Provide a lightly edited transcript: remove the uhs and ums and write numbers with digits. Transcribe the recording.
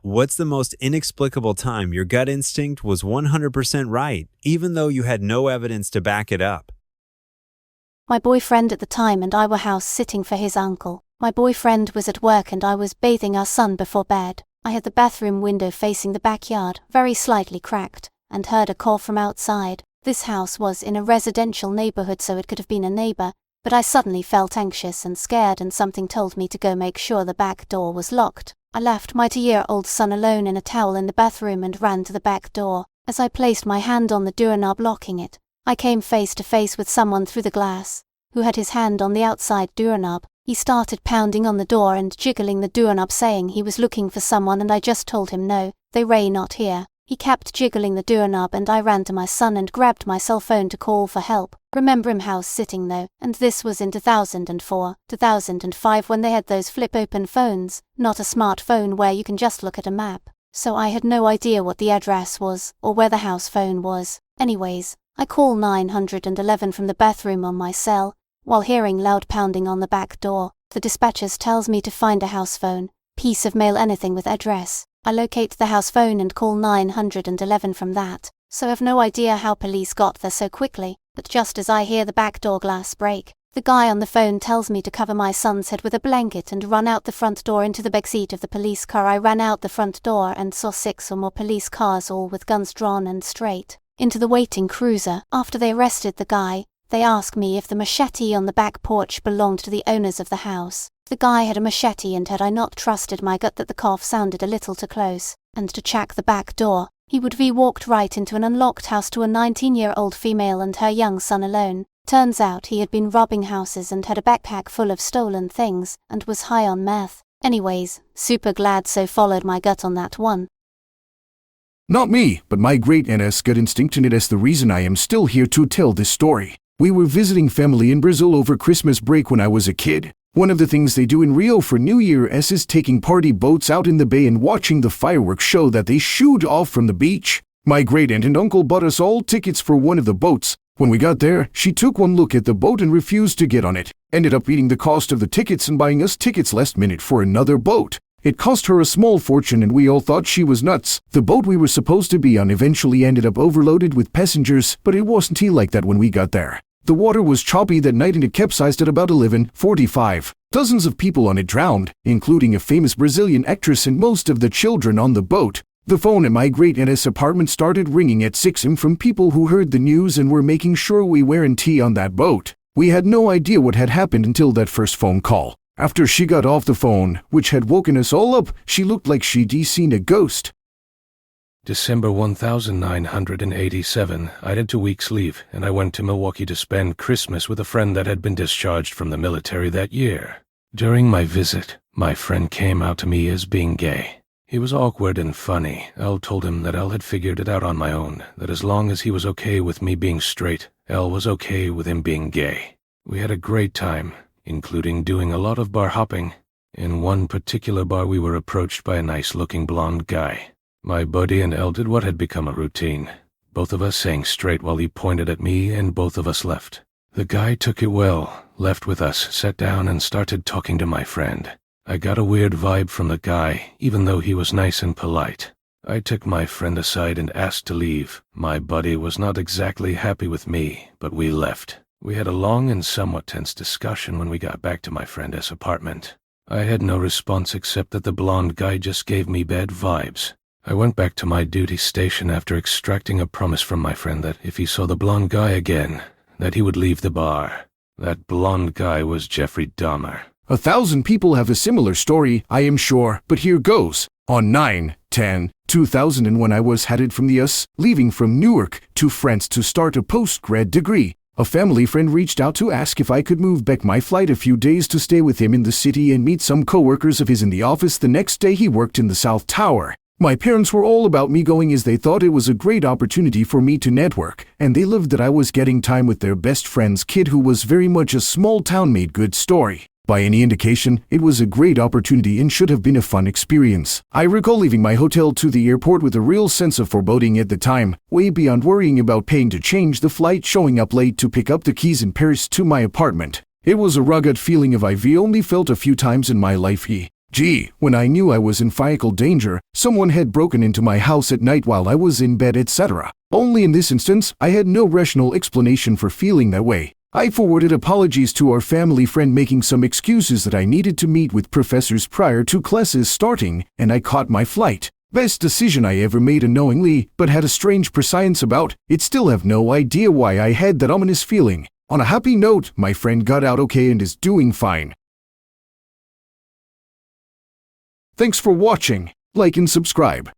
What's the most inexplicable time your gut instinct was 100% right, even though you had no evidence to back it up? My boyfriend at the time and I were house sitting for his uncle. My boyfriend was at work and I was bathing our son before bed. I had the bathroom window facing the backyard, very slightly cracked, and heard a call from outside. This house was in a residential neighborhood, so it could have been a neighbor, but I suddenly felt anxious and scared, and something told me to go make sure the back door was locked. I left my 2-year-old son alone in a towel in the bathroom and ran to the back door. As I placed my hand on the doorknob locking it, I came face to face with someone through the glass, who had his hand on the outside doorknob. He started pounding on the door and jiggling the doorknob, saying he was looking for someone, and I just told him no, they were not here. He kept jiggling the doorknob and I ran to my son and grabbed my cell phone to call for help. Remember him house sitting though, and this was in 2004, 2005, when they had those flip open phones, not a smartphone where you can just look at a map. So I had no idea what the address was or where the house phone was. Anyways, I call 911 from the bathroom on my cell, while hearing loud pounding on the back door. The dispatchers tells me to find a house phone, piece of mail, anything with address. I locate the house phone and call 911 from that, so I've no idea how police got there so quickly, but just as I hear the back door glass break, the guy on the phone tells me to cover my son's head with a blanket and run out the front door into the backseat of the police car. I ran out the front door and saw 6 or more police cars, all with guns drawn, and straight into the waiting cruiser. After they arrested the guy, they asked me if the machete on the back porch belonged to the owners of the house. The guy had a machete, and had I not trusted my gut that the cough sounded a little too close, and to check the back door, he would have walked right into an unlocked house to a 19-year-old female and her young son alone. Turns out he had been robbing houses and had a backpack full of stolen things, and was high on meth. Anyways, super glad so followed my gut on that one. Not me, but my great NS gut instinct, and it is the reason I am still here to tell this story. We were visiting family in Brazil over Christmas break when I was a kid. One of the things they do in Rio for New Year's is taking party boats out in the bay and watching the fireworks show that they shoot off from the beach. My great-aunt and uncle bought us all tickets for one of the boats. When we got there, she took one look at the boat and refused to get on it. Ended up eating the cost of the tickets and buying us tickets last minute for another boat. It cost her a small fortune and we all thought she was nuts. The boat we were supposed to be on eventually ended up overloaded with passengers, but it wasn't like that when we got there. The water was choppy that night and it capsized at about 11:45. Dozens of people on it drowned, including a famous Brazilian actress and most of the children on the boat. The phone at my great-aunt's apartment started ringing at 6 a.m. from people who heard the news and were making sure we weren't on that boat. We had no idea what had happened until that first phone call. After she got off the phone, which had woken us all up, she looked like she'd seen a ghost. December 1987, I had 2 weeks leave, and I went to Milwaukee to spend Christmas with a friend that had been discharged from the military that year. During my visit, my friend came out to me as being gay. He was awkward and funny. Elle told him that Elle had figured it out on my own, that as long as he was okay with me being straight, Elle was okay with him being gay. We had a great time, including doing a lot of bar hopping. In one particular bar we were approached by a nice-looking blonde guy. My buddy and Elle did what had become a routine, both of us saying straight while he pointed at me, and both of us left. The guy took it well, left with us, sat down and started talking to my friend. I got a weird vibe from the guy, even though he was nice and polite. I took my friend aside and asked to leave. My buddy was not exactly happy with me, but we left. We had a long and somewhat tense discussion when we got back to my friend's apartment. I had no response except that the blonde guy just gave me bad vibes. I went back to my duty station after extracting a promise from my friend that if he saw the blonde guy again, that he would leave the bar. That blonde guy was Jeffrey Dahmer. 1,000 people have a similar story, I am sure, but here goes. On 9/10/2001, I was headed from the US, leaving from Newark to France to start a post-grad degree. A family friend reached out to ask if I could move back my flight a few days to stay with him in the city and meet some coworkers of his in the office. The next day he worked in the South Tower. My parents were all about me going as they thought it was a great opportunity for me to network, and they loved that I was getting time with their best friend's kid who was very much a small town made good story. By any indication, it was a great opportunity and should have been a fun experience. I recall leaving my hotel to the airport with a real sense of foreboding at the time, way beyond worrying about paying to change the flight, showing up late to pick up the keys in Paris to my apartment. It was a rugged feeling of I've only felt a few times in my life. Gee, when I knew I was in physical danger, someone had broken into my house at night while I was in bed, etc. Only in this instance, I had no rational explanation for feeling that way. I forwarded apologies to our family friend, making some excuses that I needed to meet with professors prior to classes starting, and I caught my flight. Best decision I ever made unknowingly, but had a strange prescience about. It still have no idea why I had that ominous feeling. On a happy note, my friend got out okay and is doing fine. Thanks for watching. Like and subscribe.